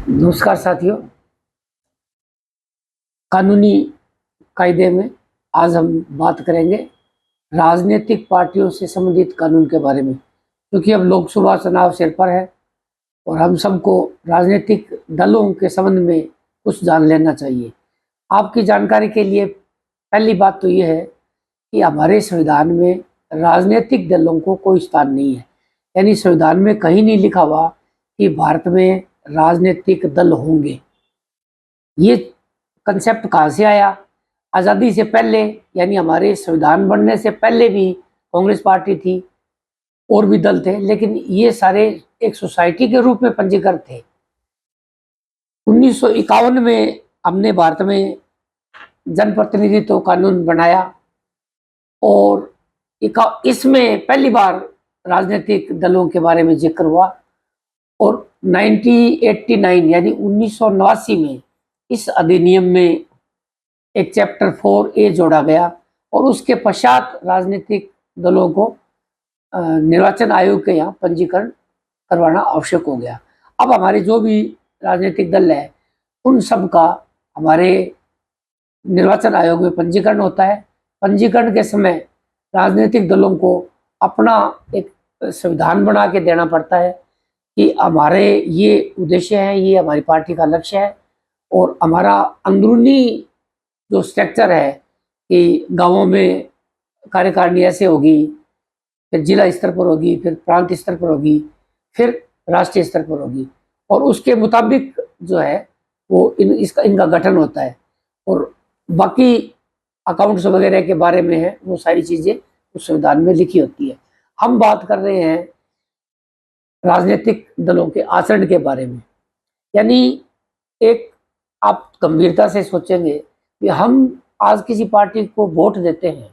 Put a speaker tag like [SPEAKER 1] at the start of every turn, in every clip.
[SPEAKER 1] नमस्कार साथियों। कानूनी कायदे में आज हम बात करेंगे राजनीतिक पार्टियों से संबंधित कानून के बारे में, क्योंकि अब लोकसभा चुनाव सिर पर है और हम सबको राजनीतिक दलों के संबंध में कुछ जान लेना चाहिए। आपकी जानकारी के लिए पहली बात तो ये है कि हमारे संविधान में राजनीतिक दलों को कोई स्थान नहीं है। यानी संविधान में कहीं नहीं लिखा हुआ कि भारत में राजनीतिक दल होंगे। ये कंसेप्ट कहाँ से आया? आज़ादी से पहले, यानी हमारे संविधान बनने से पहले भी कांग्रेस पार्टी थी और भी दल थे, लेकिन ये सारे एक सोसाइटी के रूप में पंजीकृत थे। 1951 में हमने भारत में जनप्रतिनिधित्व कानून बनाया और इसमें पहली बार राजनीतिक दलों के बारे में जिक्र हुआ और 1989 यानी 1989 में इस अधिनियम में एक चैप्टर 4A जोड़ा गया और उसके पश्चात राजनीतिक दलों को निर्वाचन आयोग के यहाँ पंजीकरण करवाना आवश्यक हो गया। अब हमारे जो भी राजनीतिक दल है उन सब का हमारे निर्वाचन आयोग में पंजीकरण होता है। पंजीकरण के समय राजनीतिक दलों को अपना एक संविधान बना के देना पड़ता है कि हमारे ये उद्देश्य है, ये हमारी पार्टी का लक्ष्य है और हमारा अंदरूनी जो स्ट्रक्चर है कि गांवों में कार्यकारिणी ऐसे होगी, फिर जिला स्तर पर होगी, फिर प्रांत स्तर पर होगी, फिर राष्ट्रीय स्तर पर होगी और उसके मुताबिक जो है वो इनका गठन होता है और बाकी अकाउंट्स वगैरह के बारे में है, वो सारी चीज़ें उस संविधान में लिखी होती है। हम बात कर रहे हैं राजनीतिक दलों के आचरण के बारे में। यानी एक आप गंभीरता से सोचेंगे कि हम आज किसी पार्टी को वोट देते हैं,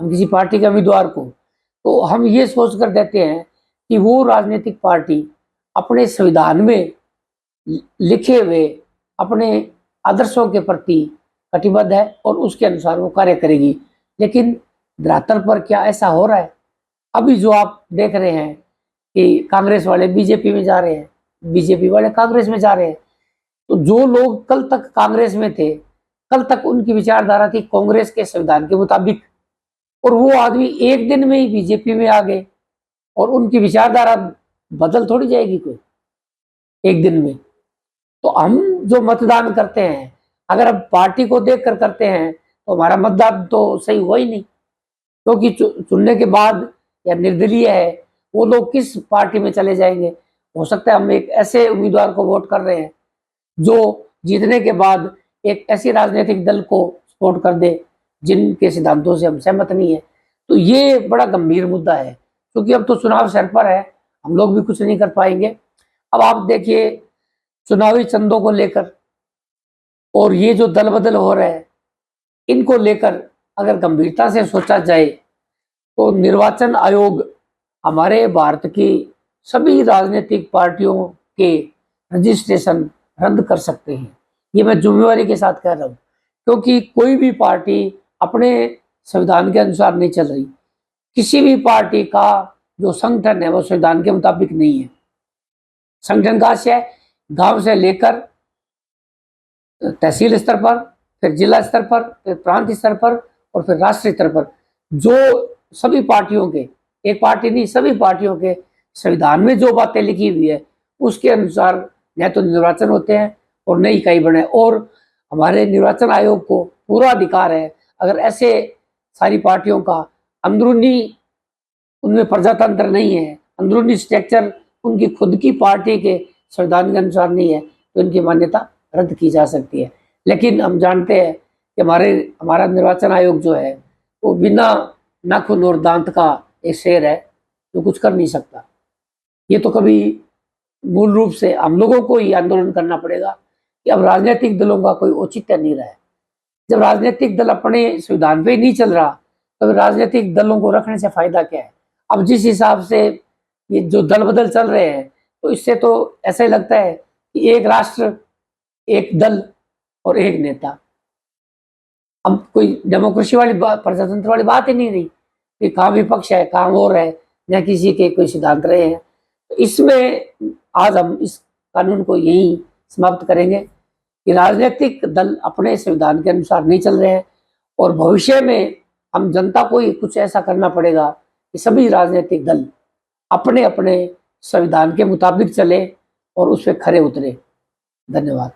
[SPEAKER 1] हम किसी पार्टी के उम्मीदवार को, तो हम ये सोच कर देते हैं कि वो राजनीतिक पार्टी अपने संविधान में लिखे हुए अपने आदर्शों के प्रति कटिबद्ध है और उसके अनुसार वो कार्य करेगी। लेकिन धरातल पर क्या ऐसा हो रहा है? अभी जो आप देख रहे हैं कि कांग्रेस वाले बीजेपी में जा रहे हैं, बीजेपी वाले कांग्रेस में जा रहे हैं, तो जो लोग कल तक कांग्रेस में थे, कल तक उनकी विचारधारा थी कांग्रेस के संविधान के मुताबिक, और वो आदमी एक दिन में ही बीजेपी में आ गए और उनकी विचारधारा बदल थोड़ी जाएगी कोई एक दिन में। तो हम जो मतदान करते हैं, अगर हम पार्टी को देखकर करते हैं तो हमारा मतदान तो सही हुआ ही नहीं, क्योंकि चुनने के बाद या निर्दलीय है वो लोग किस पार्टी में चले जाएंगे। हो सकता है हम एक ऐसे उम्मीदवार को वोट कर रहे हैं जो जीतने के बाद एक ऐसी राजनीतिक दल को सपोर्ट कर दे जिनके सिद्धांतों से हम सहमत नहीं है। तो ये बड़ा गंभीर मुद्दा है, क्योंकि अब तो चुनाव सर पर है, हम लोग भी कुछ नहीं कर पाएंगे। अब आप देखिए चुनावी चंदों को लेकर और ये जो दल बदल हो रहा है, इनको लेकर अगर गंभीरता से सोचा जाए तो निर्वाचन आयोग हमारे भारत की सभी राजनीतिक पार्टियों के रजिस्ट्रेशन रद्द कर सकते हैं। ये मैं जिम्मेवारी के साथ कह रहा हूँ, क्योंकि कोई भी पार्टी अपने संविधान के अनुसार नहीं चल रही। किसी भी पार्टी का जो संगठन है वो संविधान के मुताबिक नहीं है। संगठन कहाँ से है? गांव से लेकर तहसील स्तर पर, फिर जिला स्तर पर, फिर प्रांत स्तर पर और फिर राष्ट्रीय स्तर पर। जो सभी पार्टियों के, एक पार्टी नहीं सभी पार्टियों के संविधान में जो बातें लिखी हुई है उसके अनुसार न तो निर्वाचन होते हैं और नई इकाई बने। और हमारे निर्वाचन आयोग को पूरा अधिकार है, अगर ऐसे सारी पार्टियों का अंदरूनी उनमें प्रजातंत्र नहीं है, अंदरूनी स्ट्रक्चर उनकी खुद की पार्टी के संविधान के अनुसार नहीं है, तो इनकी मान्यता रद्द की जा सकती है। लेकिन हम जानते हैं कि हमारा निर्वाचन आयोग जो है वो बिना नाखून और दांत का एक शेर है जो कुछ कर नहीं सकता। ये तो कभी मूल रूप से हम लोगों को ही आंदोलन करना पड़ेगा कि अब राजनीतिक दलों का कोई औचित्य नहीं रहा है। जब राजनीतिक दल अपने संविधान पे ही नहीं चल रहा तो राजनीतिक दलों को रखने से फायदा क्या है? अब जिस हिसाब से ये जो दल बदल चल रहे हैं, तो इससे तो ऐसा ही लगता है कि एक राष्ट्र, एक दल और एक नेता। अब कोई डेमोक्रेसी वाली बात, प्रजातंत्र वाली बात ही नहीं रही कि कहाँ विपक्ष है, कहाँ और है, या किसी के कोई सिद्धांत रहे हैं। तो इसमें आज हम इस कानून को यही समाप्त करेंगे कि राजनीतिक दल अपने संविधान के अनुसार नहीं चल रहे हैं और भविष्य में हम जनता को ही कुछ ऐसा करना पड़ेगा कि सभी राजनीतिक दल अपने अपने संविधान के मुताबिक चले और उस पर खरे उतरे। धन्यवाद।